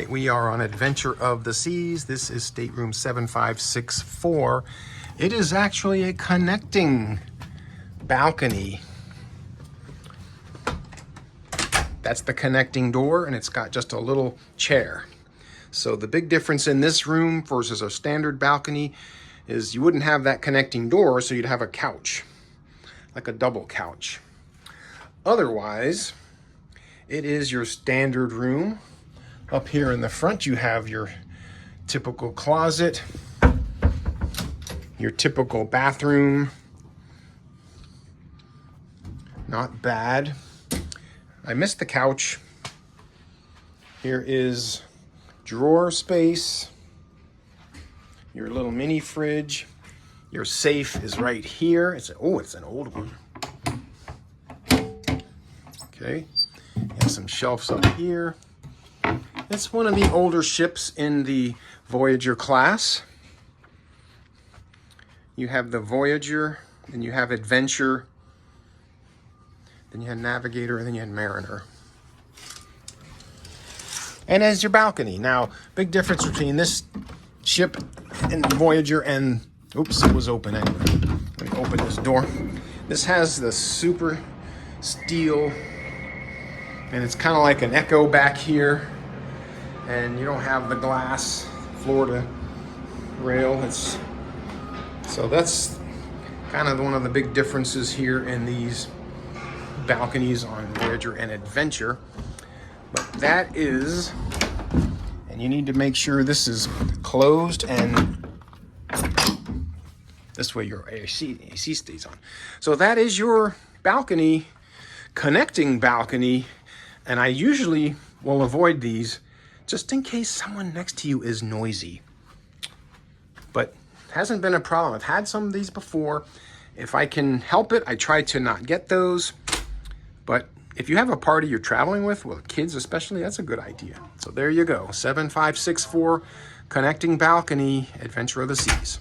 We are on Adventure of the Seas. This is Stateroom 7564. It is actually a connecting balcony. That's the connecting door, and it's got just a little chair. So the big difference in this room versus a standard balcony is you wouldn't have that connecting door, so you'd have a couch, like a double couch. Otherwise, it is your standard room. Up here in the front, you have your typical closet, your typical bathroom. Not bad. I missed the couch. Here is drawer space, your little mini fridge. Your safe is right here. It's an old one. Okay, you have some shelves up here. It's one of the older ships in the Voyager class. You have the Voyager, then you have Adventure, then you had Navigator, and then you had Mariner. And as your balcony. Now, big difference between this ship and the Voyager and, oops, it was open anyway. Let me open this door. This has the super steel, and it's kind of like an Echo back here. And you don't have the glass floor to rail. So that's kind of one of the big differences here in these balconies on Voyager and Adventure. But that is, and you need to make sure this is closed, and this way your AC stays on. So that is your balcony, connecting balcony, and I usually will avoid these just in case someone next to you is noisy. But hasn't been a problem. I've had some of these before. If I can help it, I try to not get those. But if you have a party you're traveling with kids especially, that's a good idea. So there you go, 7564, connecting balcony, Adventure of the Seas.